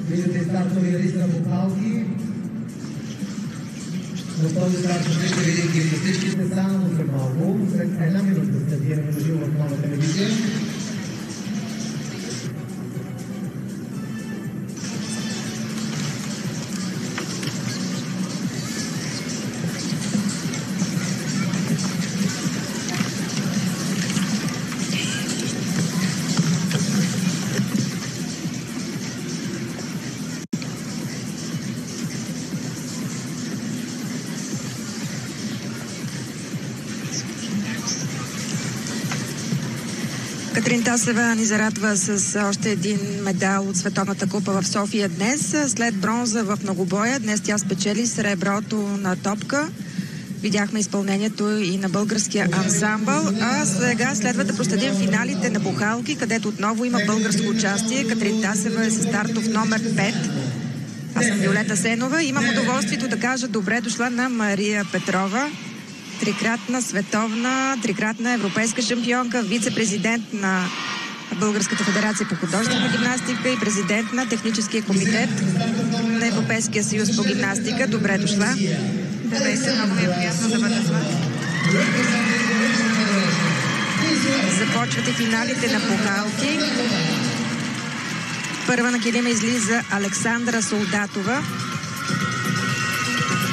Виждате стартовия лист на бухалки. На този старт ще видим гимнастичките само след малко. След една минута стартираме на живо в Нова телевизия. Катрин Тасева ни зарадва с още един медал от Световната купа в София днес. След бронза в многобоя, днес тя спечели среброто на топка. Видяхме изпълнението и на българския ансамбъл. А сега следва да проследим финалите на бухалки, където отново има българско участие. Катрин Тасева е със стартов номер 5. Аз съм Виолета Сенова. Имам удоволствието да кажа добре дошла на Мария Петрова. Трикратна световна, трикратна европейска шампионка, вице-президент на Българската федерация по художествена гимнастика и президент на техническия комитет на Европейския съюз по гимнастика. Добре дошла. Здравейте, много ми е приятно да бъда с вас. Започвате финалите на бухалки. Първа на килима излиза Александра Солдатова.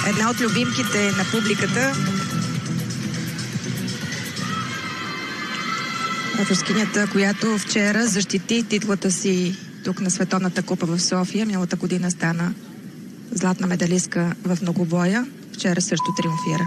Една от любимките на публиката. Рускинята, която вчера защити титлата си тук на Световната купа в София. Миналата година стана златна медалистка в многобоя. Вчера също триумфира.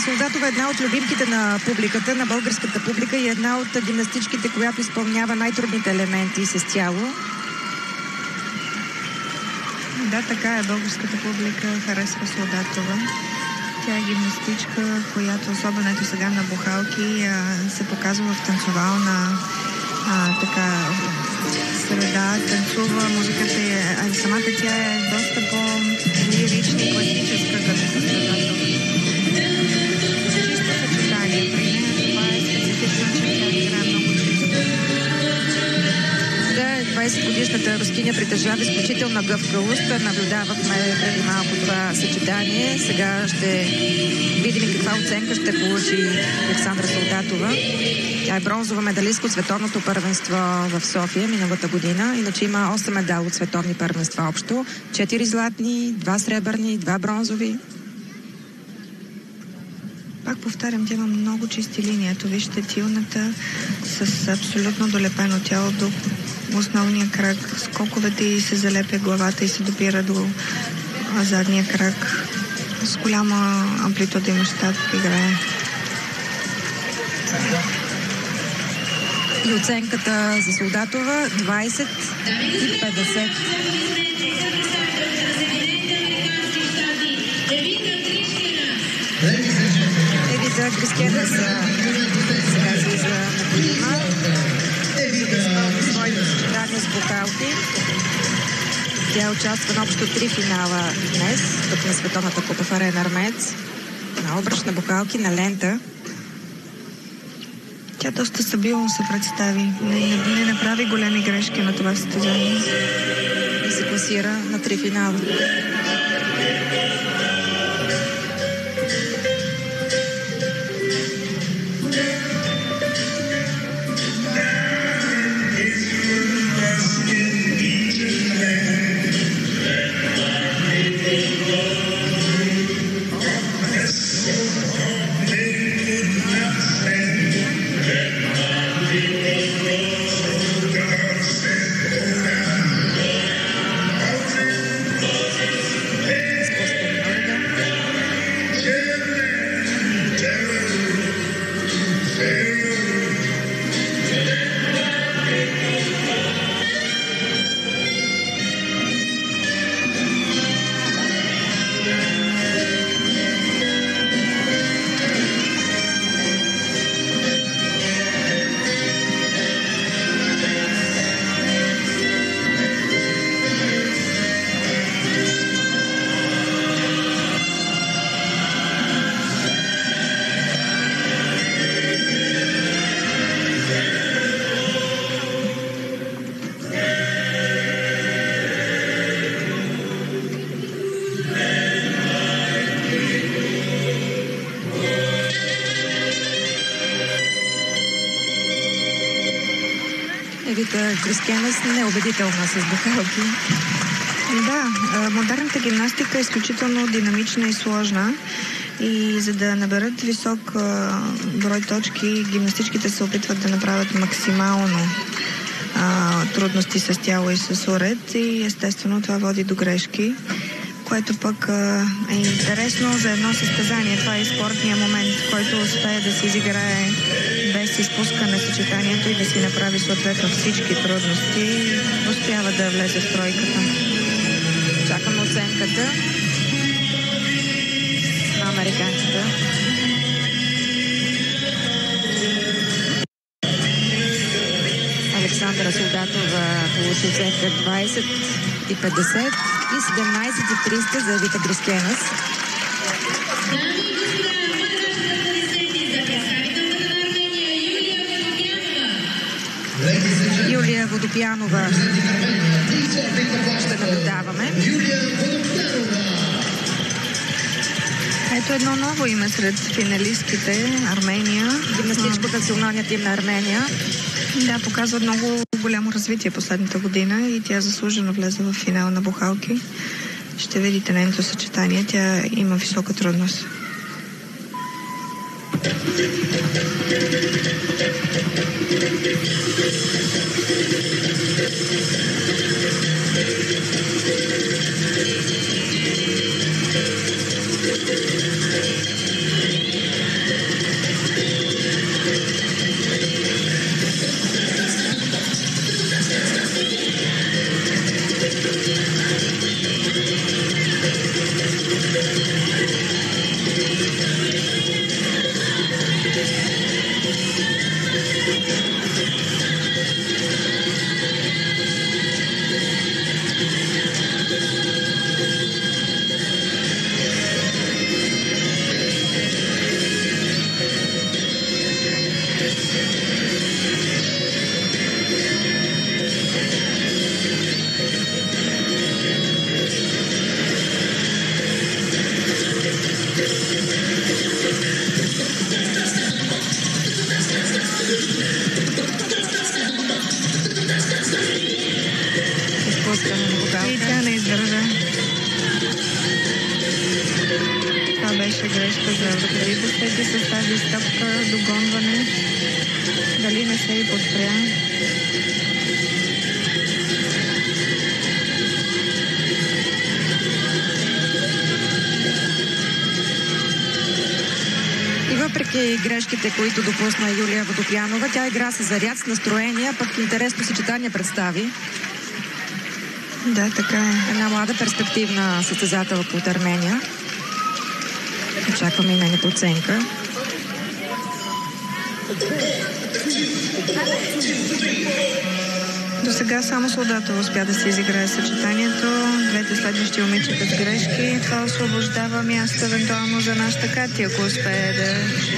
Солдатова е една от любимките на публиката, на българската публика и една от гимнастичките, която изпълнява най-трудните елементи с тяло. Да, така е. Българската публика харесва Солдатова. Тя е гимнастичка, която особено ето сега на бухалки се показва в танцовална така среда, танцува, музиката е, а самата тя е доста по-лирична и класическа като Солдатова. Чисто съчетание. При нея това е специфично, че тя играе много чисто. Да, 20-годишната рускиня притежава изключителна гъвкавост. Наблюдавахме преди малко това съчетание. Сега ще видим каква оценка ще получи Александра Солдатова. Тя е бронзова медалистка от световното първенство в София миналата година. Иначе има 8 медала от световни първенства общо. 4 златни, 2 сребърни, 2 бронзови. Пак повтарям, тя има много чисти линии. Ето вижте тилната с абсолютно долепено тяло до основния крак. Скоковете и се залепя главата и се допира до задния крак. С голяма амплитуда и мащаб играе. И оценката за Солдатова 20 и 50. Евита Крискена сега излиза на има. Изпълни своите съчетания с бухалки. Тя участва на общо 3 финала днес, тук на Световната купа в Арена Армеец. На обръч, на бухалки, на лента. Тя доста стабилно се представи. Не направи големи грешки на това състезание. И се класира на 3 финала. Евита Крискенес неубедителна с бухалки. Да, модерната гимнастика е изключително динамична и сложна. И за да наберат висок брой точки, гимнастичките се опитват да направят максимално трудности с тяло и с уред. И естествено това води до грешки, което пък е интересно за едно състезание. Това е спортния момент, който успее да се изиграе без изпускане съчетанието и да си направи съответно всички трудности, успява да влезе в тройката. Чакам оценката на американката. Александра Солдатова получи оценка 20 и 50 и 17 и 300 за Евита Крискенес. Юлия Водопянова ще наблюдаваме. Ето едно ново име сред финалистките. Армения. Гимнастичко националният тим на Армения. Да, показва много голямо развитие последната година и тя заслужено влезе в финал на бухалки. Ще видите нейното съчетание. Тя има висока трудност. И тя не издържа. Това беше грешка за вратарите с тази стъпка, догонване. Дали не се и подпря? И въпреки грешките, които допусна Юлия Водопянова, тя игра с заряд, с настроение, пък интересно съчетание представи. Да, така е. Една млада перспективна състезателка от Армения. Очакваме и нейната оценка. До сега само Солдатова успя да се изиграе съчетанието. Двете следващи момичета с грешки. Това освобождава място евентуално за нашата Кати, ако успее да...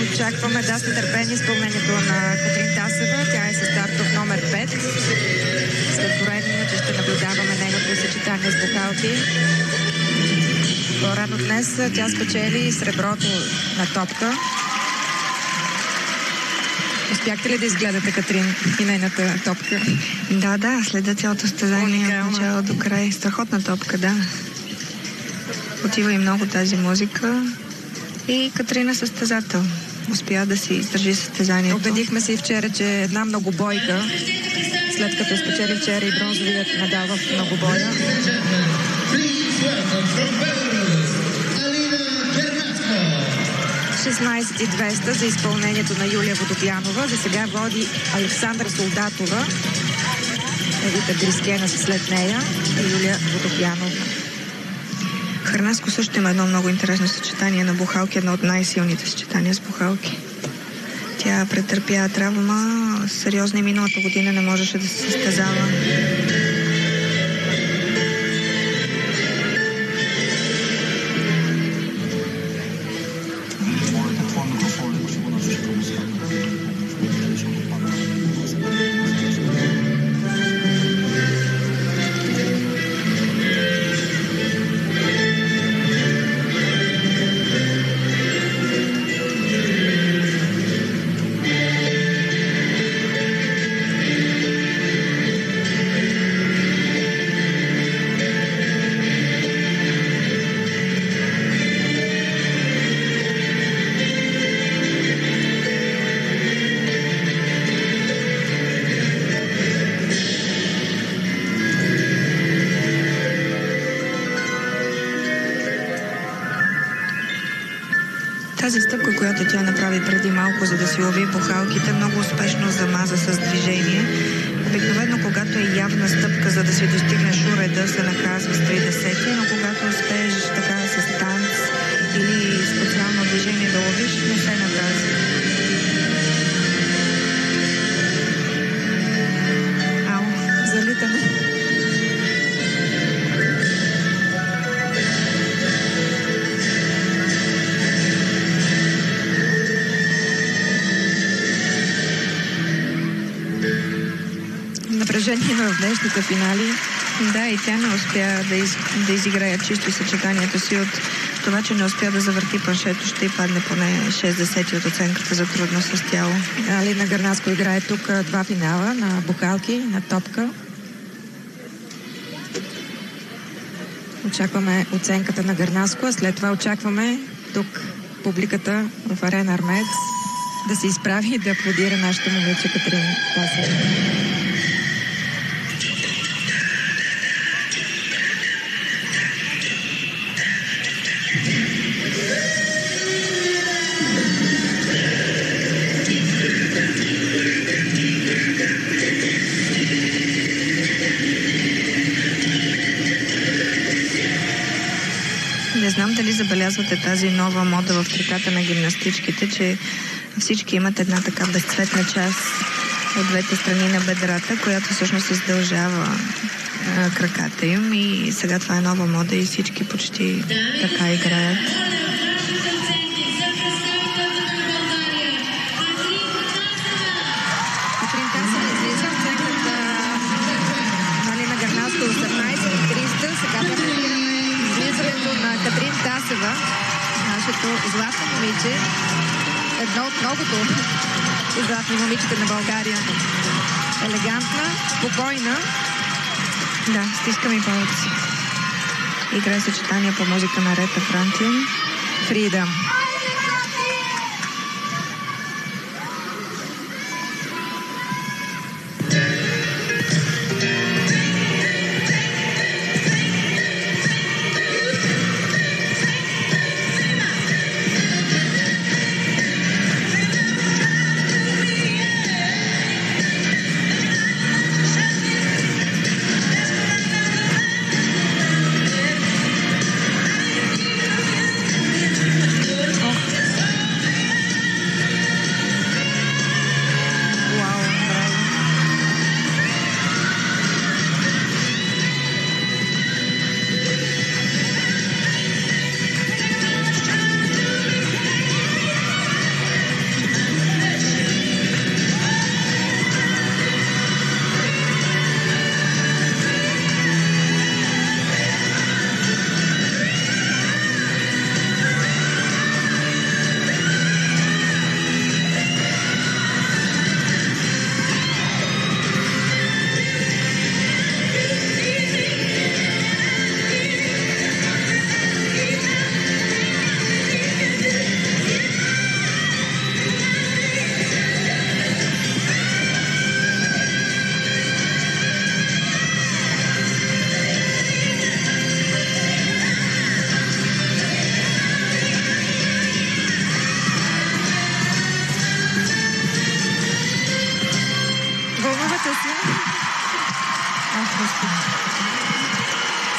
Очакваме с нетърпение изпълнението на Катрин Тасева. Тя е със стартов номер 5. След поредния, че ще наблюдаваме нейното съчетание с бухалки. По-рано днес тя спечели среброто на топка. Успяхте ли да изгледате Катрин и нейната топка? Да, следа цялото състезание от начало до край. Страхотна топка, да. Отива и много тази музика. И Катрина състезател. Успя да си издържи състезанието. Убедихме се и вчера, че една многобойка, след като спечели вчера и бронзовият медал в многобоя. 16,200 за изпълнението на Юлия Водопянова. За сега води Александра Солдатова. Евита Грискена след нея и Юлия Водопянова. Харнаско също има едно много интересно съчетание на бухалки, едно от най-силните съчетания с бухалки. Тя претърпя травма, сериозно и миналата година не можеше да се състезава. Тази стъпка, която тя направи преди малко, за да си лови бухалките, много успешно замаза с движение. Обикновено, когато е явна стъпка, за да си достигнеш уреда, се наказва с 30, но когато успееш така с танц или специално движение да ловиш, не се наказва. Залитаме. Напрежение в днешните финали. Да, и тя не успя да изиграе чисто съчетанието си от това, че не успя да завърти паншето, ще й падне поне 60 от оценката за трудност с тяло. Алина Гърнаско играе тук два финала на бухалки, на топка. Очакваме оценката на Гърнаско, а след това очакваме тук публиката в Арена Армеец да се изправи и да аплодира нашата момиче Катрин Тасева. Не знам дали забелязвате тази нова мода в краката на гимнастичките, че всички имат една така безцветна част от двете страни на бедрата, която всъщност издължава краката им, и сега това е нова мода и всички почти така играят. Катрин Тасева излиза оценката на Алина Гърнаско 18,300. Сега претендираме излизането на Катрин Тасева, нашето златно момиче, едно от многото златни момичета на България. Елегантна, спокойна. Да, стискам и палци. Играе съчетание по музика на Рета Франклин. Freedom.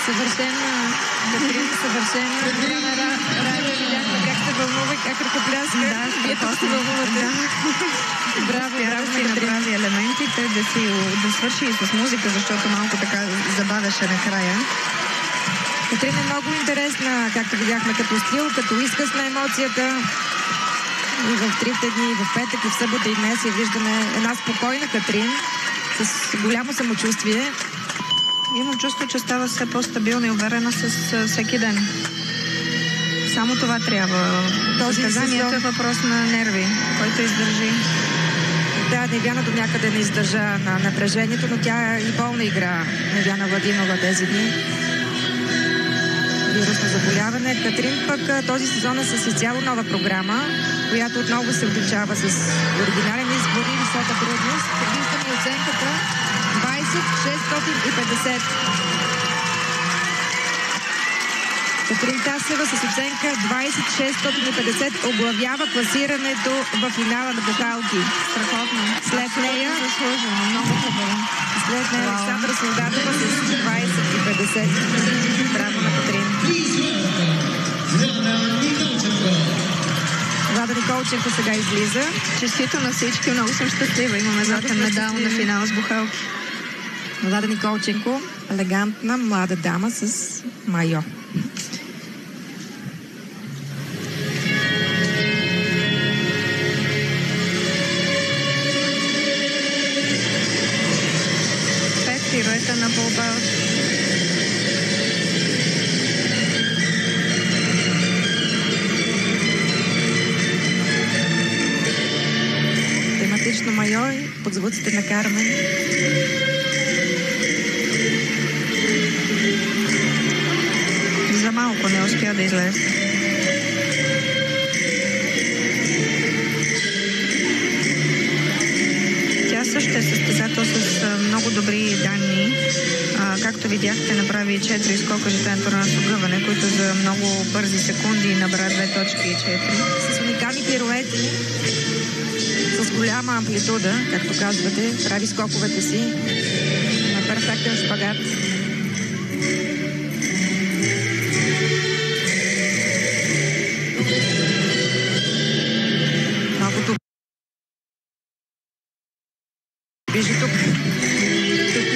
Съвършена, Катрин, съвършена. Радио, видяхме как се вълнува, как ръкопляска. Да, вие тук се вълнувате. Браво, си направи елементите, да свърши и с музика, защото малко така забавяше накрая. Катрин е много интересна, както видяхме, като стил, като изказ на емоцията. И в трите дни, и в петък, и в събота, и днес я виждаме една спокойна Катрин с голямо самочувствие. Имам чувство, че става все по-стабилна и уверена с всеки ден. Само това трябва. Състезанието е въпрос на нерви, който издържи. Да, Невяна до някъде не издържа на напрежението, но тя и болна игра. Невяна Владинова тези дни. Вирусно заболяване. Катрин пък този сезон е с изцяло нова програма, която отново се отличава с оригинален избор и висока трудност. Виждаме оценката 20-650. Катрин Тасева с оценка 20-650 оглавява класирането в финала на бухалки. Страхотно. След нея заслужено, много хубаво. След нея Александра Солдатова с 20-50. Браво на Катрин. Влада Николченко сега излиза. Честито на всички, много съм щастлива. Имаме златен медал на финала с бухалки. Влада Николченко, елегантна млада дама с майо. Пируета на Болбаут. Тематично майо и под звуците на Кармен. За малко не успя да излезе. Тя също е състезател с много добри данни. Както видяхте, направи 4 скока жетен турнир с огъване, които за много бързи секунди набра 2 точки и 4. С уникални пируети, с голяма амплитуда, както казвате, прави скоковете си на перфектен шпагат. Малкото вижда тук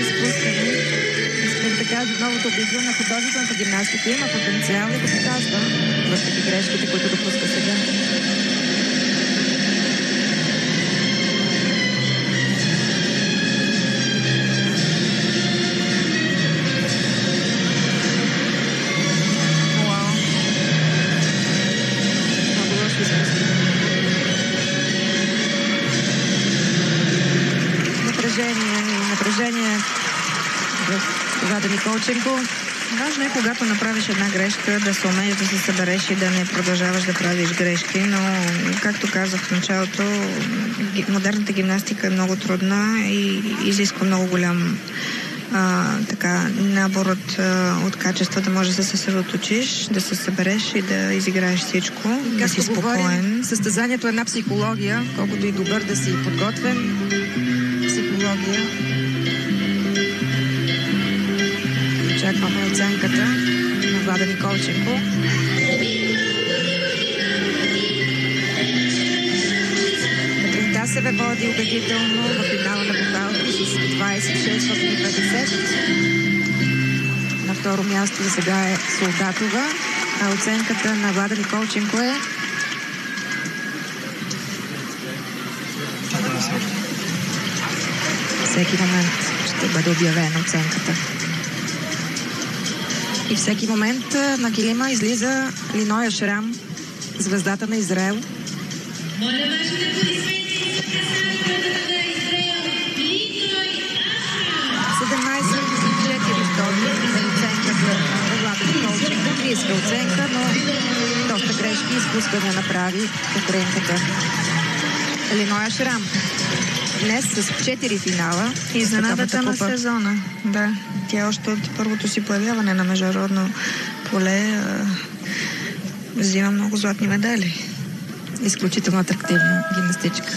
изпускане. Искам да кажа новото близо на художествената гимнастика има потенциал и го показва въпреки грешките, които допуска сега. Напрежение в Влада Николченко. Важно е, когато направиш една грешка, да се умееш да се събереш и да не продължаваш да правиш грешки, но, както казах в началото, модерната гимнастика е много трудна и изисква много голям набор от качества, да можеш да се съсредоточиш, да се събереш и да изиграеш всичко, да си спокоен. Състезанието е една психология, колкото и добър да си подготвен. Психология. Очакваме оценката на Влада Николченко. Катрин Тасева води убедително в финала на бухалки с 2650. На второ място за сега е Солдатова, а оценката на Влада Николченко е всеки момент ще бъде обявена оценката. И всеки момент на килима излиза Линоя Шрам, звездата на Израел. 17,4 оценката на Влада Николченко. Близка оценка, но доста грешки и изпускания направи конкурентката. Линоя Шрам. Днес с 4 финала. Изненадата на сезона. Да, тя още от първото си появяване на международно поле взима много златни медали. Изключително атрактивна гимнастичка.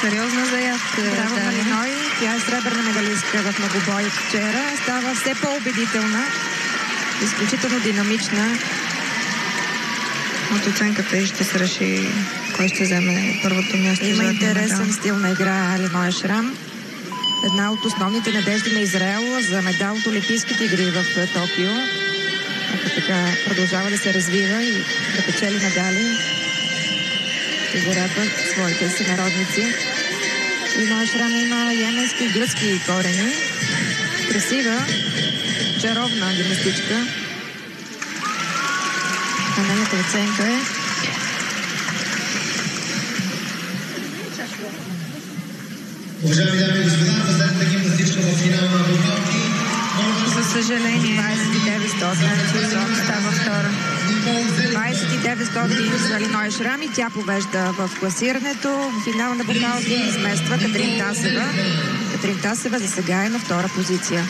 Сериозна заявка. Браво, да. Малиной. Тя е сребърна медалистка в многобой вчера. Става все по-убедителна. Изключително динамична. От оценката и ще се реши кой ще вземе първото място. Има интересен стил на игра Линоя Шрам. Една от основните надежди на Израел за медал от Олимпийските игри в Токио. Ако така продължава да се развива и да печели медали, ще зарадват своите сънародници. Линоя Шрам има йеменски и гръцки корени. Красива, чаровна гимнастичка. А нейната оценка е Уважаеми дами и господа, последната гимнастичка в финала на бухалки. За съжаление, 29-100 става втора. 29-100 за Линоя Шрам и тя повежда в класирането. В финала на бухалки измества Катрин Тасева. Катрин Тасева за сега е на втора позиция.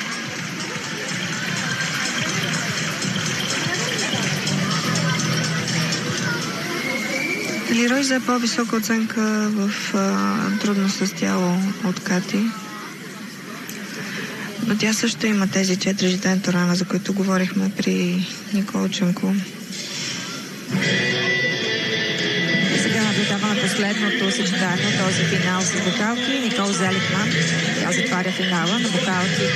Лерой взе по-висока оценка в трудност с тяло от Кати. Но тя също има тези 4 житен турана, за които говорихме при Никола Чунко. Сега наблюдаваме последното съчетание от този финал с бухалки. Никол Зеликман. Тя затваря финала на бухалки.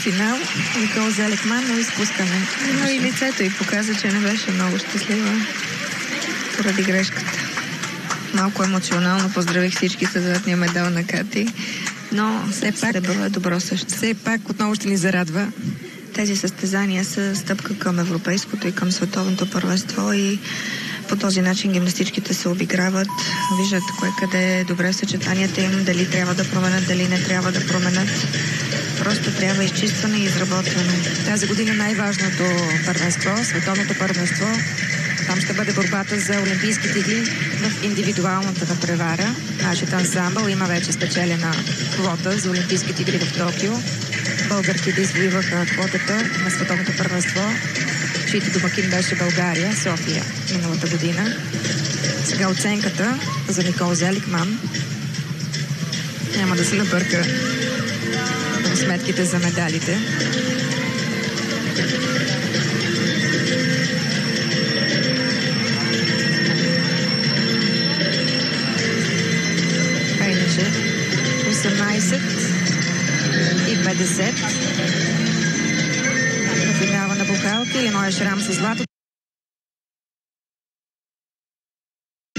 Финал. Никол Зеликман, но изпускане. Но и лицето й показа, че не беше много щастлива поради грешката. Малко емоционално поздравих всички с златния медал на Кати, но все пак е добро също. Все пак отново ще ни зарадва. Тези състезания са стъпка към европейското и към световното първенство и по този начин гимнастичките се обиграват, виждат кое къде е добре в съчетанията им, дали трябва да променят, дали не трябва да променят. Просто трябва изчистване и изработване. Тази година най-важното първенство, световното първенство. Там ще бъде борбата за олимпийските игри в индивидуалната надпревара. Нашият ансамбъл има вече спечелена квота за олимпийските игри в Токио. Българките извоюваха квотата на световното първенство, чието домакин беше България, София, миналата година. Сега оценката за Никол Зеликман. Няма да се набърка в сметките за медалите. А иначе 18 и 50 в финала на бухалки. Линоя Шрам с злато.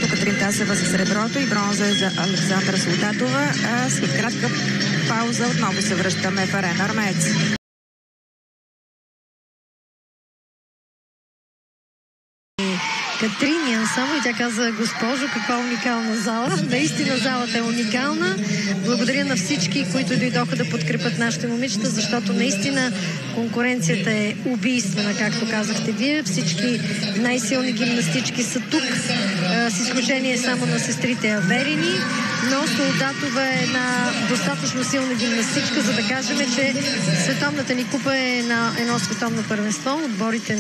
Катрин Тасева за среброто и бронза за Александра Солдатова. А след кратка пауза отново се връщаме в Арена Армеец. Катрин Янсама и тя каза: госпожо, каква уникална зала. Наистина залата е уникална. Благодаря на всички, които дойдоха да подкрепят нашите момичета, защото наистина конкуренцията е убийствена, както казахте вие. Всички най-силни гимнастички са тук, с изключение само на сестрите Аверини. но Солдатова е една достатъчно силна гимнастичка, за да кажем, че световната ни купа е на едно световно първенство. Отборите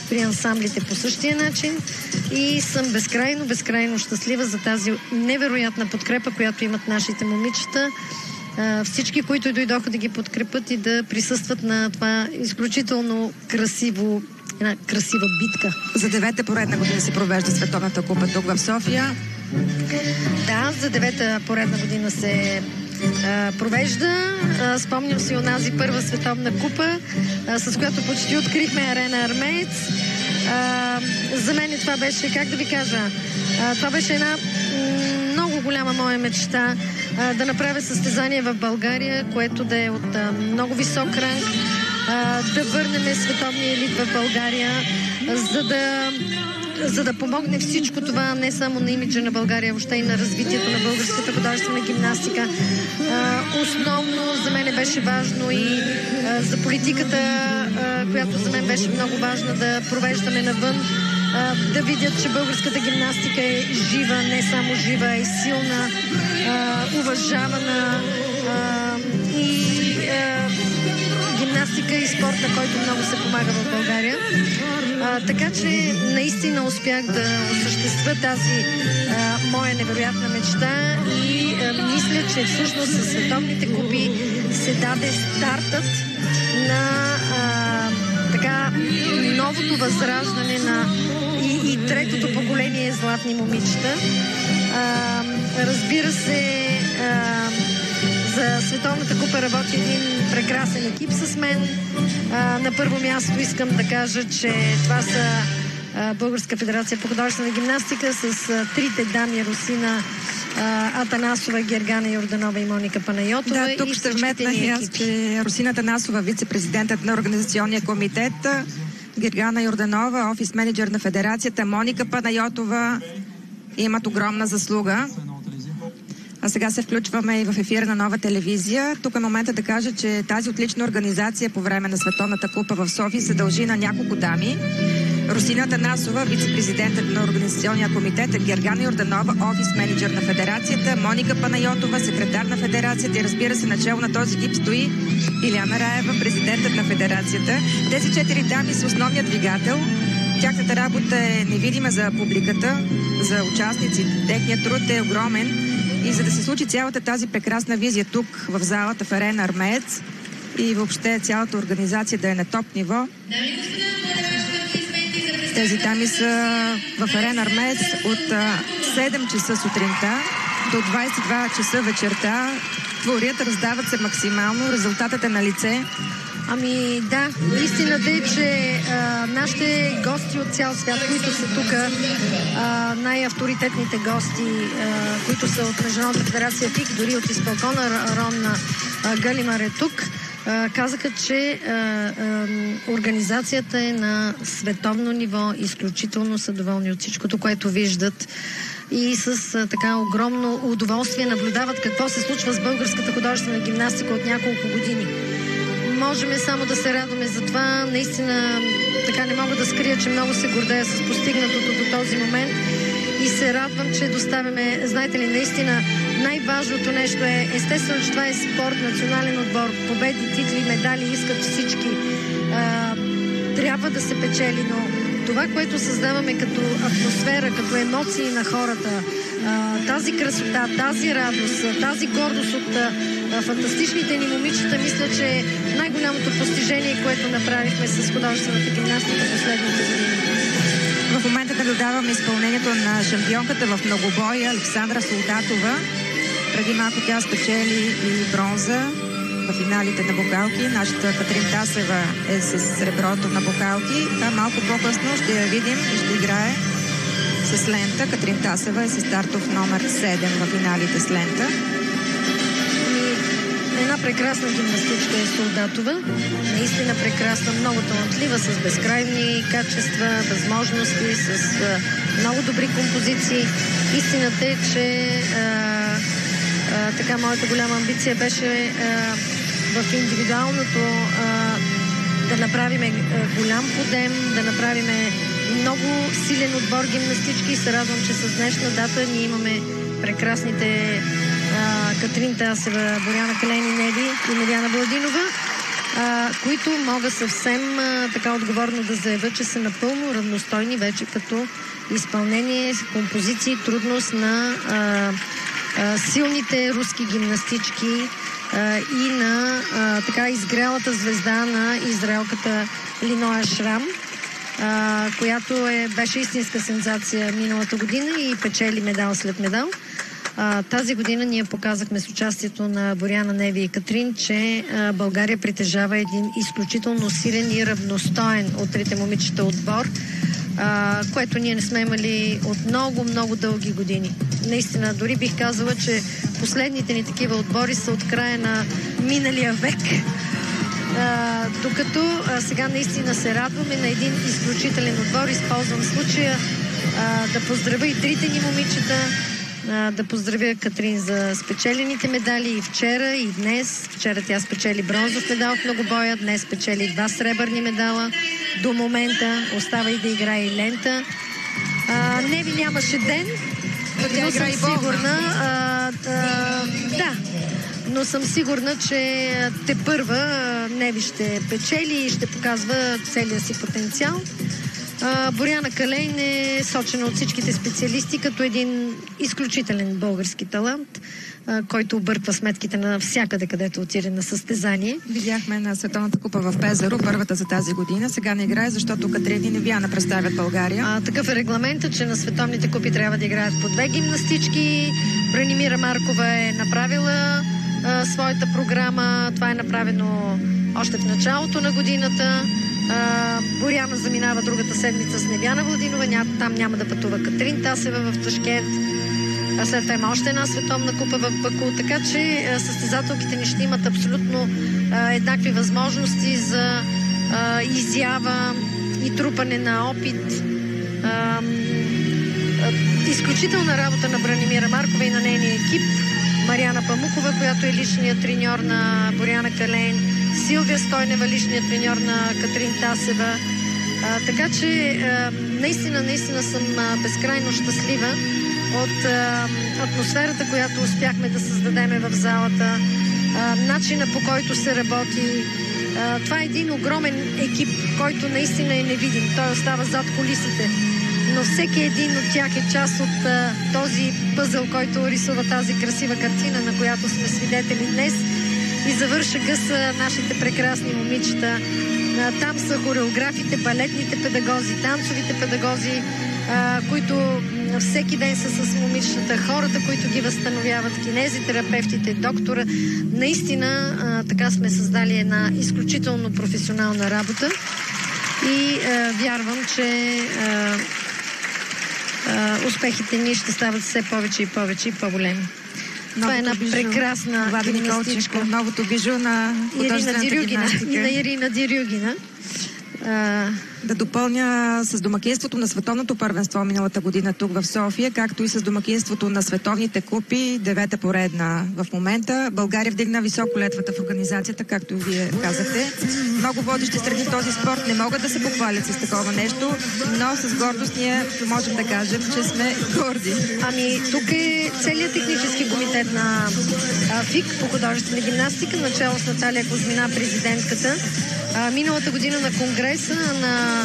при ансамблите по същия начин. И съм безкрайно щастлива за тази невероятна подкрепа, която имат нашите момичета. Всички, които дойдоха да ги подкрепят и да присъстват на това изключително една красива битка. За 9-та поредна година се провежда Световната купа тук в София. Да, за 9-та поредна година се провежда. Спомням си онази първа световна купа, с която почти открихме Арена Армеец. За мен това беше, как да ви кажа, това беше една много голяма моя мечта да направя състезание в България, което да е от много висок ранг, да върнем световния елит в България, за да помогне всичко това не само на имиджа на България, въобще и на развитието на българската художествена гимнастика. Основно за мен беше важно и за политиката, която за мен беше много важна, да провеждаме навън, да видят, че българската гимнастика е жива, не само жива, е силна, уважавана и гимнастика и спорт, на който много се помага в България. Така че наистина успях да осъществя тази моя невероятна мечта и мисля, че всъщност със световните купи се даде стартът на така новото възраждане и третото поколение златни момичета. Разбира се, за Световната купа работи един прекрасен екип с мен. На първо място искам да кажа, че това са Българска федерация по художествена гимнастика с трите дами: Русина Атанасова, Гергана Йорданова и Моника Панайотова. Да, тук ще вметна и аз, че Русина Атанасова, вице-президентът на Организационния комитет, Гергана Йорданова, офис менеджер на федерацията, Моника Панайотова имат огромна заслуга. А сега се включваме и в ефира на Нова телевизия. Тук е момента да кажа, че тази отлична организация по време на Световната купа в София се дължи на няколко дами. Русина Атанасова, вице-президентът на Организационния комитет, Гергана Йорданова, офис менеджер на федерацията, Моника Панайотова, секретар на федерацията и разбира се, начало на този екип стои Иляна Раева, президентът на федерацията. Тези 4 дами са основният двигател. Тяхната работа е невидима за публиката, за участниците. Техният труд е огромен. И за да се случи цялата тази прекрасна визия тук в залата в Арена Армеец и въобще цялата организация да е на топ ниво, тези дами са в Арена Армеец от 7 часа сутринта до 22 часа вечерта. Творят, раздават се максимално, резултатът е на лице. Ами да, истината е, че нашите гости от цял свят, които са тук, най-авторитетните гости, които са от Международната федерация ФИК, дори от изпълкона Рон Галимар е тук, казаха, че организацията е на световно ниво, изключително са доволни от всичкото, което виждат и с така огромно удоволствие наблюдават какво се случва с българската художествена гимнастика от няколко години. Можем само да се радваме за това. Наистина, така не мога да скрия, че много се гордея с постигнатото до този момент и се радвам, че доставяме, знаете ли, наистина най-важното нещо е, естествено, че това е спорт, национален отбор, победи, титли, медали искат всички. Трябва да се печели, но това, което създаваме като атмосфера, като емоции на хората, тази красота, тази радост, тази гордост от фантастичните ни момичета, мисля, че е най-голямото постижение, което направихме с художествената гимнастика последните години. В момента наблюдаваме изпълнението на шампионката в многобой Александра Солдатова. Преди малко тя спечели и бронза в финалите на бухалки. Нашата Катрин Тасева е с среброто на бухалки. А малко по-късно ще я видим и ще играе с лента. Катрин Тасева е с стартов номер 7 в финалите с лента. Една прекрасна гимнастичка е Солдатова. Наистина прекрасна, много талантлива, с безкрайни качества, възможности, с много добри композиции. Истината е, че така моята голяма амбиция беше в индивидуалното да направим голям подем, да направим много силен отбор гимнастички и се радвам, че с днешна дата ние имаме прекрасните Катрин Тасева, Боряна Калейн и Неви и Медяна Владинова, които мога съвсем така отговорно да заявя, че са напълно равностойни вече като изпълнение, композиции, трудност на силните руски гимнастички и на така изгрялата звезда на израелката Линоя Шрам, която беше истинска сензация миналата година и печели медал след медал. Тази година ние показахме с участието на Боряна, Неви и Катрин, че България притежава един изключително силен и равностоен от трите момичета отбор, което ние не сме имали от много, много дълги години. Наистина, дори бих казала, че последните ни такива отбори са от края на миналия век. Докато сега наистина се радваме на един изключителен отбор. Използвам случая да поздравя и трите ни момичета, да поздравя Катрин за спечелените медали и вчера, и днес. Вчера тя спечели бронзов медал в многобоя, днес спечели 2 сребърни медала. До момента остава и да играе и лента. Неви нямаше ден, но съм сигурна. Но съм сигурна, че тепърва Неви ще печели и ще показва целия си потенциал. Боряна Калейн е сочена от всичките специалисти като един изключителен български талант, който обърква сметките на всякъде, където отиде на състезание. Видяхме на Световната купа в Пезаро, първата за тази година. Сега не играе, защото Катрин и Невяна представят България. Такъв е регламентът, че на световните купи трябва да играят по 2 гимнастички. Бранимира Маркова е направила своята програма. Това е направено още в началото на годината. Боряна заминава другата седмица с Невяна Владинова. Там няма да пътува Катрин Тасева в Ташкент. След това има още една световна купа в Баку. Така че състезателките ни ще имат абсолютно еднакви възможности за изява и трупане на опит. Изключителна работа на Бранимира Маркова и на нейния екип. Мариана Памукова, която е личният треньор на Боряна Калейн. Силвия Стойнева, личният треньор на Катрин Тасева. Така че наистина съм безкрайно щастлива от атмосферата, която успяхме да създадеме в залата, начина по който се работи. Това е един огромен екип, който наистина е невидим. Той остава зад кулисите. Но всеки един от тях е част от този пъзъл, който рисува тази красива картина, на която сме свидетели днес. И завършъка са нашите прекрасни момичета. Там са хореографите, балетните педагози, танцовите педагози, които всеки ден са с момичетата, хората, които ги възстановяват, кинезитерапевтите, доктора. Наистина така сме създали една изключително професионална работа и вярвам, че успехите ни ще стават все повече и повече и по-големи. Това е една прекрасна гимнастичка. Новото бижу на художествената гимнастика. И на Ирина Дирюгина. Да допълня с домакинството на световното първенство миналата година тук в София, както и с домакинството на световните купи, 9-та поредна в момента. България вдигна високо летвата в организацията, както вие казахте. Много водещи страни в този спорт не могат да се похвалят с такова нещо, но с гордост ние можем да кажем, че сме горди. Тук е целият технически комитет на ФИК по художествена гимнастика, начало с Наталия Кузмина, президентката. Миналата година на конгреса на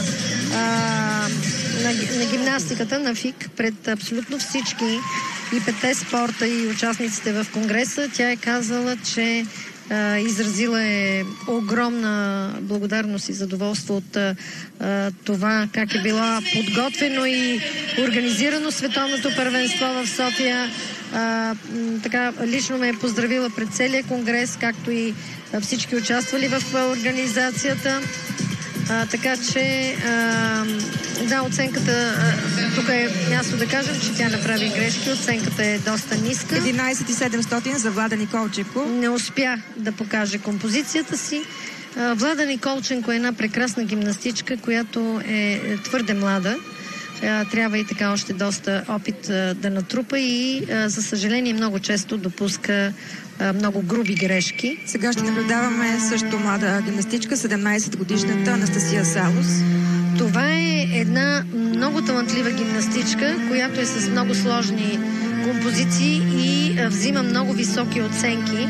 гимнастиката на ФИК пред абсолютно всички и 5 спорта и участниците в конгреса, тя е казала, че изразила е огромна благодарност и задоволство от това как е била подготвено и организирано световното първенство в София. Така лично ме е поздравила пред целия конгрес, както и всички участвали в организацията. Така че да, оценката тук е място да кажем, че тя направи грешки. Оценката е доста ниска. 11,700 за Влада Николченко. Не успя да покаже композицията си. Влада Николченко е една прекрасна гимнастичка, която е твърде млада. Трябва и така още доста опит да натрупа и за съжаление много често допуска много груби грешки. Сега ще наблюдаваме също млада гимнастичка, 17-годишната Анастасия Салус. Това е една много талантлива гимнастичка, която е с много сложни композиции и взима много високи оценки.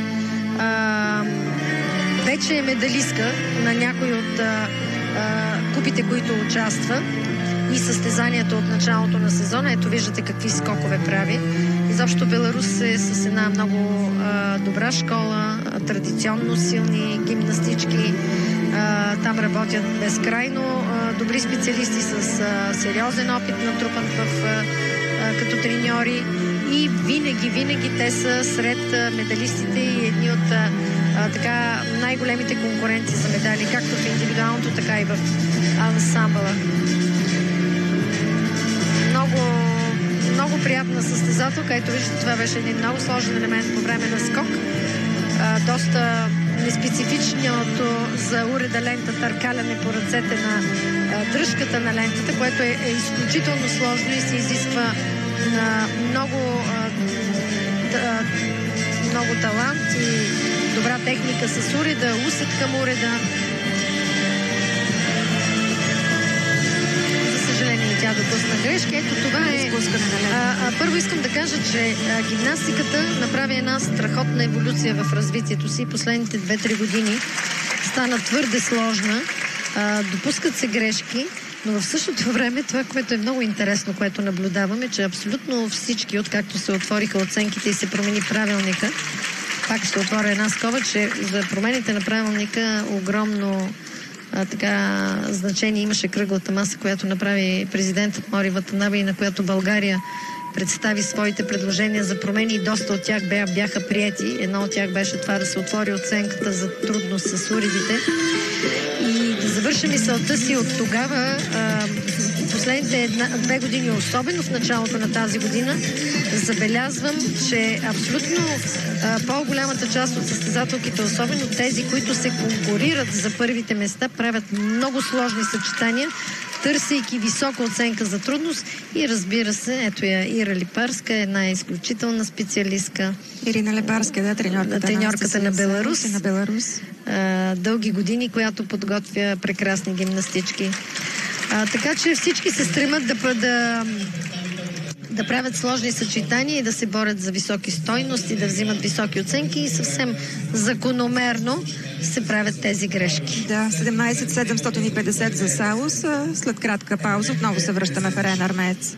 Вече е медалистка на някои от купите, които участва и състезанието от началото на сезона. Ето виждате какви скокове прави. Изобщо Беларус е с една много добра школа, традиционно силни гимнастички. Там работят безкрайно добри специалисти с сериозен опит, натрупан като треньори. И винаги те са сред медалистите и едни от така най-големите конкуренти за медали, както в индивидуалното, така и в ансамбъла. Много приятна състезателка. Ето виждате, това беше един много сложен елемент по време на скок. Доста неспецифичното за уреда лента търкаляне по ръцете на дръжката на лентата, което е изключително сложно и се изисква много талант и добра техника с уреда, усет към уреда. За съжаление, тя допусна грешка. Ето това е... Първо искам да кажа, че гимнастиката направи една страхотна еволюция в развитието си. Последните 2-3 години стана твърде сложна. Допускат се грешки, но в същото време това, което е много интересно, което наблюдаваме, че абсолютно всички, откакто се отвориха оценките и се промени правилника, пак ще отворя една скоба, че за промените на правилника огромно значение имаше кръглата маса, която направи президентът Мори Ватанаба и на която България представи своите предложения за промени и доста от тях бяха приети. Едно от тях беше това да се отвори оценката за трудност с уредите. И да завършим мисълта си от тогава, последните 2 години, особено в началото на тази година, забелязвам, че абсолютно по-голямата част от състезателките, особено тези, които се конкурират за първите места, правят много сложни съчетания, търсейки висока оценка за трудност и разбира се, ето я Ира Липарска, една изключителна специалистка. Ирина Липарска, да, треньорката на Беларус. Дълги години, която подготвя прекрасни гимнастички. Така че всички се стремат да правят сложни съчетания и да се борят за високи стойности, да взимат високи оценки и съвсем закономерно се правят тези грешки. Да, 17,750 за Салус. След кратка пауза отново се връщаме в Арена Армеец.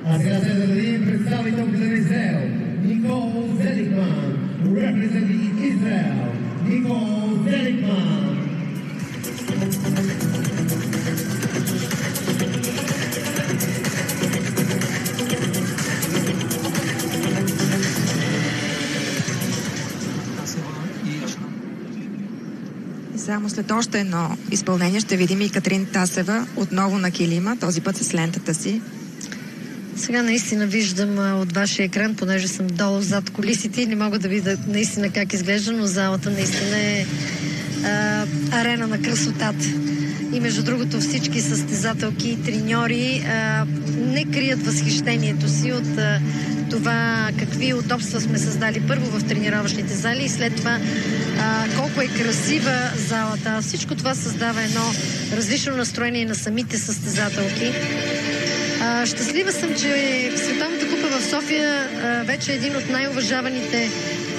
А сега следва да видим представителка на Израел, Никол Зеликман, representing Israel, Никол Зеликман. Само след още едно изпълнение ще видим и Катрин Тасева отново на килима, този път с лентата си. Сега наистина виждам от вашия екран, понеже съм долу зад колисите и не мога да видя наистина как изглежда, но залата наистина е арена на красотата. И между другото всички състезателки и треньори не крият възхищението си от това какви удобства сме създали първо в тренировъчните зали и след това колко е красива залата. Всичко това създава едно различно настроение на самите състезателки. Щастлива съм, че Световната купа в София вече е един от най-уважаваните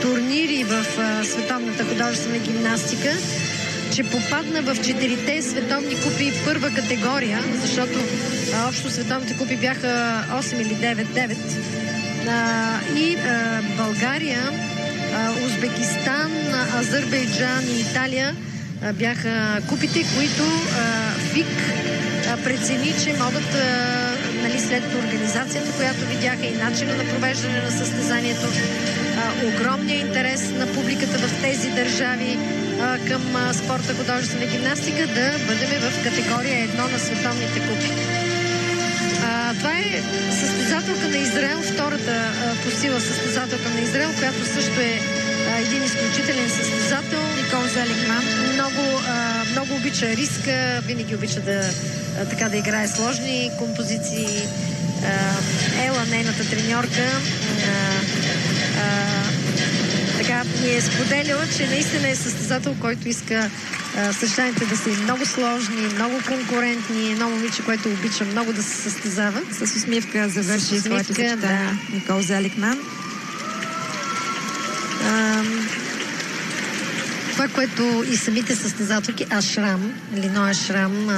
турнири в световната художествена гимнастика, че попадна в 4-те световни купи първа категория, защото общо световните купи бяха 8 или 9. И България, Узбекистан, Азербайджан и Италия бяха купите, които ФИК прецени, че могат след организацията, която видяха и начина на провеждане на състезанието, огромния интерес на публиката в тези държави към спорта художествена гимнастика, да бъдем в категория 1 на световните купи. Това е състезателка на Израел, втората по сила състезателка на Израел, която също е един изключителен състезател. Никол Зеликман. Много обича риска, винаги обича да играе сложни композиции. Ела, нейната треньорка, ни е споделила, че наистина е състезател, който иска съчетаните да са и много сложни, много конкурентни. Едно момиче, което обича много да се състезава. С усмивка завърши своето съчетание Никол Зеликман. Това, което и самите състезателки, Ашрам, Линоя Шрам,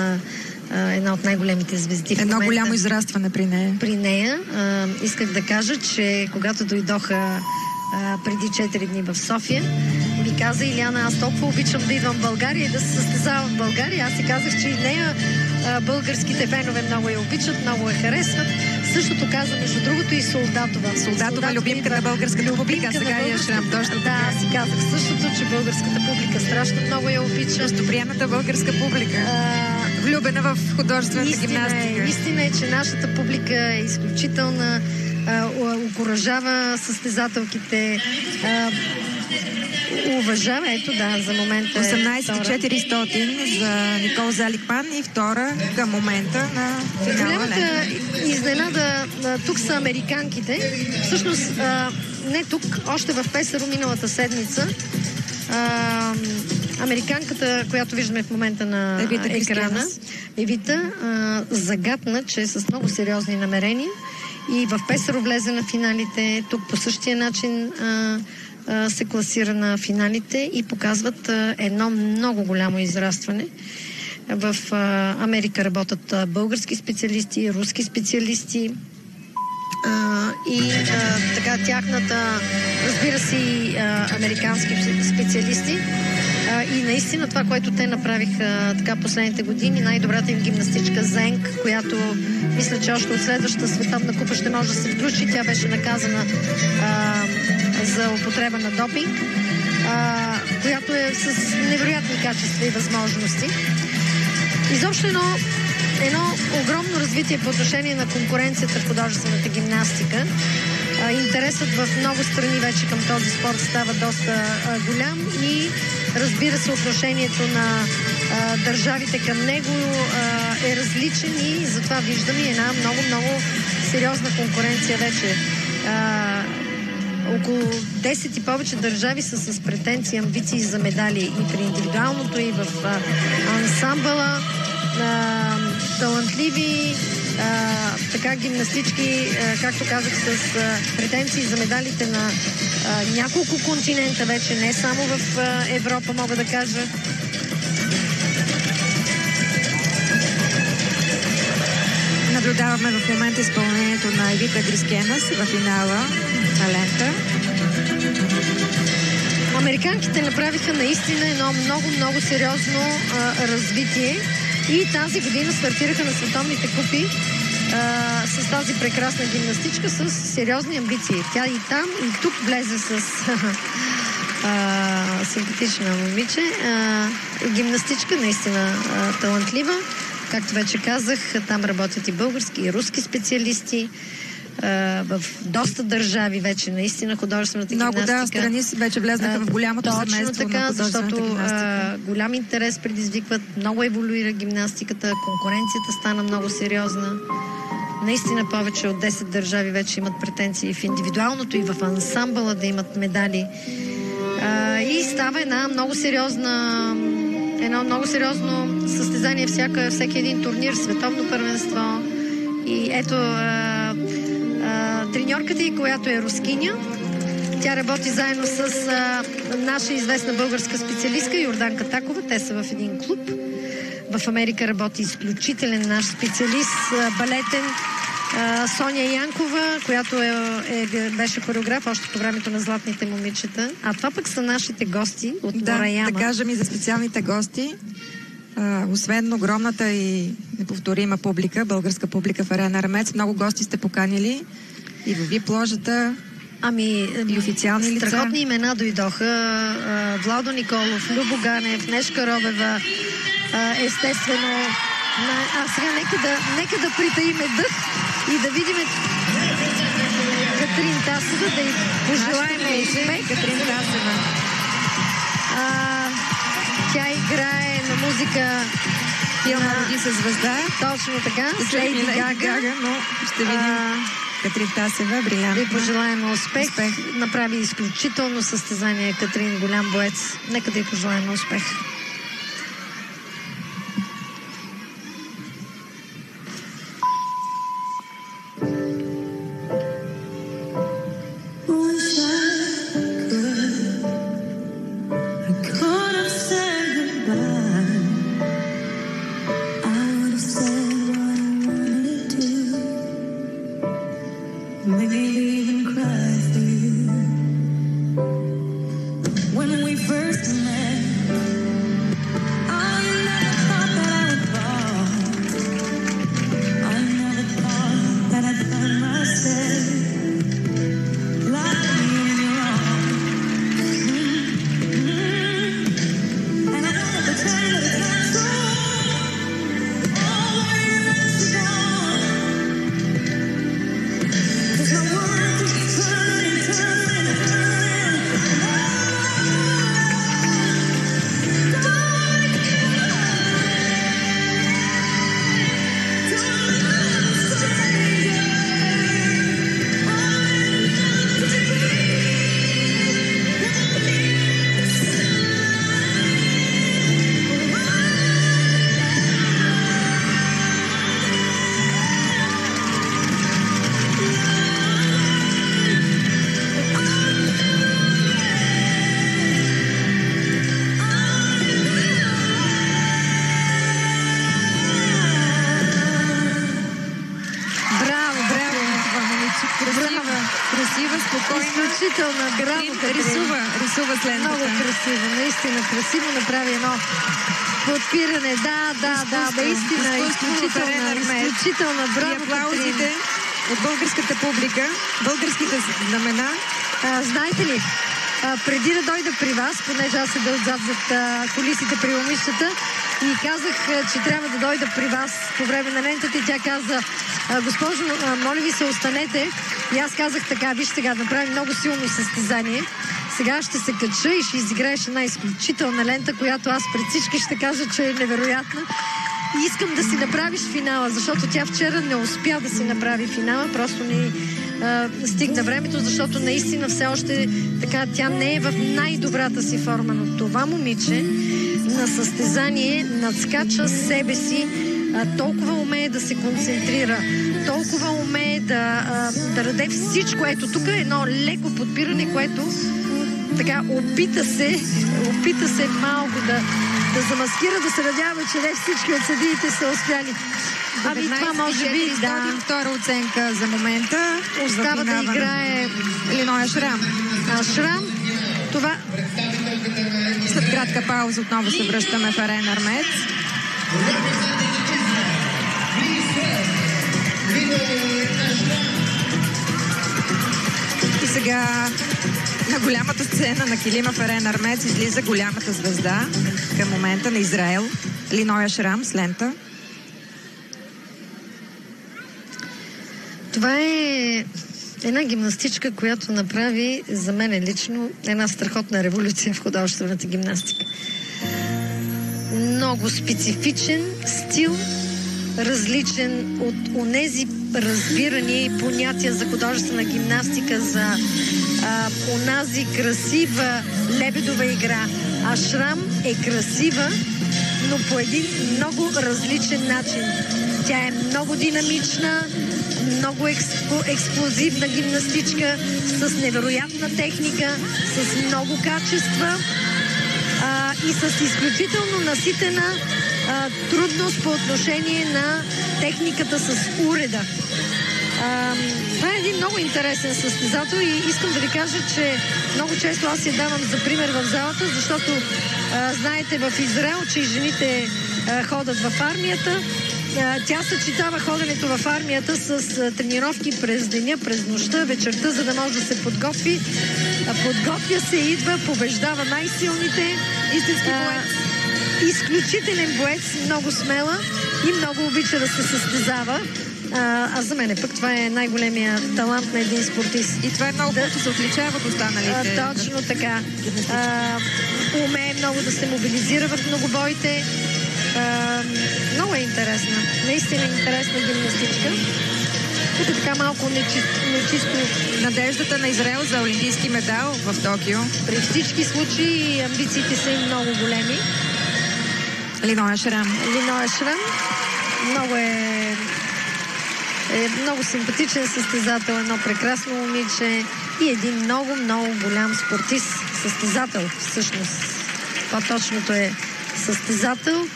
една от най-големите звезди в момента. Едно голямо израстване при нея. При нея. Исках да кажа, че когато дойдоха преди 4 дни в София, ми каза Илиана, аз толкова обичам да идвам в България и да се състезавам в България. Аз си казах, че и нея българските фенове много я обичат, много я харесват. Същото каза, между другото, и Солдатова. Солдатова любимка на българската публика. Сега е Шрам точно. Да, аз си казах същото, че българската публика страшно много я обича. Гостоприемната българска публика. Влюбена в художествената гимнастика. Истина е, че нашата публика е изключителна, окуражава състезателките, уважава, ето да, за момента 18,400 за Никол Зеликман и втора към момента на финала. Голямата изненада тук са американките. Всъщност, не тук, още в Песаро миналата седмица. Американката, която виждаме в момента на екрана, Евита, загатна, че е с много сериозни намерения и в Песаро влезе на финалите. Тук по същия начин се класира на финалите и показват едно много голямо израстване. В Америка работят български специалисти, руски специалисти и така тяхната, разбира се, и американски специалисти. И наистина това, което те направиха така последните години, най-добрата им гимнастичка Зенк, която мисля, че още от следващата световна купа ще може да се включи. Тя беше наказана за употреба на допинг, която е с невероятни качества и възможности. Изобщо едно огромно развитие по отношение на конкуренцията в художествената гимнастика. Интересът в много страни вече към този спорт става доста голям и разбира се, отношението на държавите към него е различен и затова виждаме една много сериозна конкуренция вече. Около 10 и повече държави са с претенции, амбиции за медали и при индивидуалното, и в ансамбъла. Талантливи така гимнастички, както казах, с претенции за медалите на няколко континента вече, не само в Европа, мога да кажа. Наблюдаваме в момента изпълнението на Евита Грискенас в финала на лента. Американките направиха наистина едно много сериозно развитие и тази година стартираха на световните купи с тази прекрасна гимнастичка с сериозни амбиции. Тя и там, и тук влезе с симпатична момиче. Гимнастичка наистина талантлива. Както вече казах, там работят и български, и руски специалисти. В доста държави вече наистина художествената гимнастика. Много страни вече влезнаха в голямото семейство точно така, на художествената гимнастика. Голям интерес предизвикват, много еволюира гимнастиката, конкуренцията стана много сериозна. Наистина повече от 10 държави вече имат претенции в индивидуалното и в ансамбъла да имат медали. И става едно много сериозно състезание, всеки един турнир, световно първенство. И ето треньорката й, която е рускиня. Тя работи заедно с наша известна българска специалистка Йорданка Такова. Те са в един клуб. В Америка работи изключителен наш специалист, балетен, Соня Янкова, която беше хореограф още по времето на Златните момичета. А това пък са нашите гости от Мураяма. Да кажем и за специалните гости. Освен огромната и неповторима публика, българска публика в Арена Армец, много гости сте поканили и във VIP-ложата, и официални лица. Страхотни имена дойдоха. Владо Николов, Любо Ганев, Нешка Робева, естествено. Сега нека да притаиме дъх и да видим Катрин Тасева, да й пожелаем успех. Катрин Тасева. Тя играе на музика филма "Роди се звезда". Точно така. С Лейди Гага. Но ще видим Катрин Тасева, брилянтна. Да й пожелаем успех. Направи изключително състезание Катрин, голям боец. Нека да й пожелаем успех. Браво, Катрин. Рисува с лентата. Много красиво, наистина красиво направи едно подпиране. Да, наистина изключителна. Браво, и аплаузите от българската публика, българските знамена. Знаете ли, преди да дойда при вас, понеже аз седя отзад зад кулисите при момичетата и казах, че трябва да дойда при вас по време на лентата и тя каза: госпожо, моля ви се, останете. И аз казах така: виж сега, направим много силно състезание. Сега ще се кача и ще изиграеш една изключителна лента, която аз пред всички ще кажа, че е невероятна. И искам да си направиш финала, защото тя вчера не успя да си направи финала, просто ни стигна времето, защото наистина все още така тя не е в най-добрата си форма, но това момиче на състезание надскача себе си, толкова умее да се концентрира, толкова умее да даде всичко. Ето тук е едно леко подпиране, което така опита се малко да замаскира, да се надява, че не всички от съдиите са успяли. Ами това може би, да. Втора оценка за момента. Остава да играе Линоя Шрам. Шрам. Това... След кратка пауза отново се връщаме в Арена Армец. И сега на голямата сцена на килима в Арена Армец излиза голямата звезда към момента на Израел. Линоя Шрам с лента. Това е една гимнастичка, която направи за мен лично една страхотна революция в художествената гимнастика. Много специфичен стил, различен от онези разбирания и понятия за художествена гимнастика, за онази красива лебедова игра. А Шрам е красива, но по един много различен начин. Тя е много динамична, много експлозивна гимнастичка, с невероятна техника, с много качества и с изключително наситена трудност по отношение на техниката с уреда. Това е един много интересен състезател и искам да ви кажа, че много често аз я давам за пример в залата, защото знаете в Израел, че и жените ходят в армията. Тя съчетава ходенето в армията с тренировки през деня, през нощта, вечерта, за да може да се подготви. Подготвя се, идва, побеждава най-силните. Истински боец. Изключителен боец, много смела и много обича да се състезава. А за мен пък това е най-големия талант на един спортист. И това е много, което се отличава от останалите. Точно така. Умее много да се мобилизира в многобоите. Много е интересна. Наистина интересна гимнастичка. Тук така малко нечисто. Надеждата на Израел за олимпийски медал в Токио. При всички случаи амбициите са им много големи. Линоя Шрам. Много симпатичен състезател, едно прекрасно момиче и един много, много голям спортист. Състезател, всъщност. По-точното е състезател,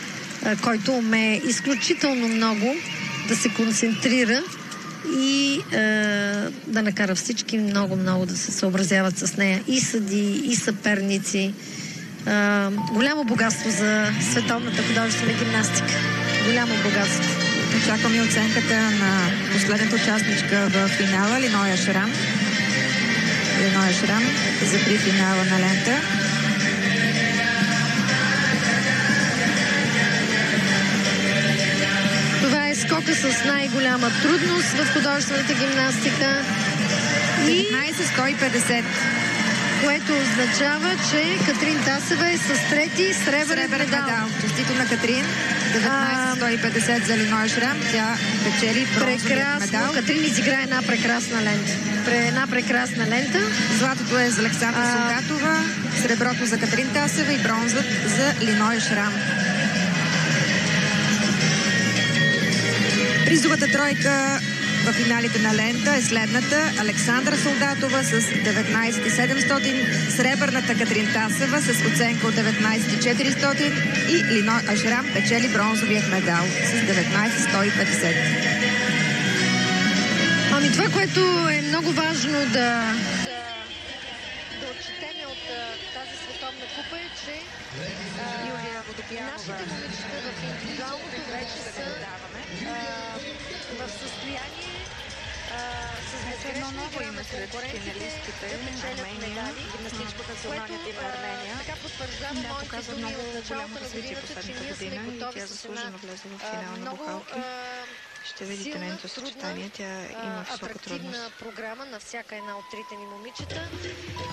който умее изключително много да се концентрира и да накара всички много да се съобразяват с нея. И съди, и съперници. Голямо богатство за световната художествена гимнастика. Голямо богатство. Очакваме оценката на последната участничка в финала, Линоя Шрам. Линоя Шрам за при финала на лента. Това е скока с най-голяма трудност в художествената гимнастика. 19-150. Което означава, че Катрин Тасева е с трети сребърен медал. Честито на Катрин. 19-150 за Линоя Шрам. Тя печели бронзовия медал. Катрин изигра една прекрасна лента. Златото е за Александра Солдатова, среброто за Катрин Тасева и бронзът за Линоя Шрам. Призовата тройка в финалите на лента е следната: Александра Солдатова с 19,700, сребърната Катрин Тасева с оценка от 19,400 и Линоя Шрам печели бронзовият медал с 19,150. Ами това, което е много важно Нашите момичета в индивидуалното вече са в състояние с безгрешна игра на конкурентите да печелят медали, което така потвърждава моите думи от началото на годината, че ние сме готови с една много ще видите нейното съчетание. Тя има висока трудност. Атрактивна програма на всяка една от трите ни момичета.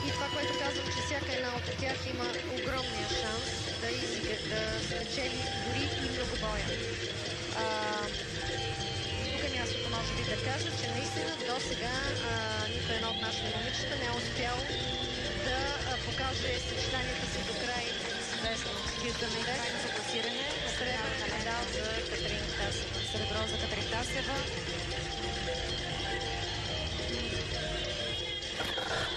И това, което казвам, че всяка една от тях има огромния шанс да спечели дори и многобоя. Тук е мястото, може би, да кажа, че наистина до сега нито едно от нашите момичета не е успял да покаже съчетанията си до край с известно. Виждаме и крайно за класиране. Сребърен медал за Катерин Тасева. Сребро за Катерин Тасева.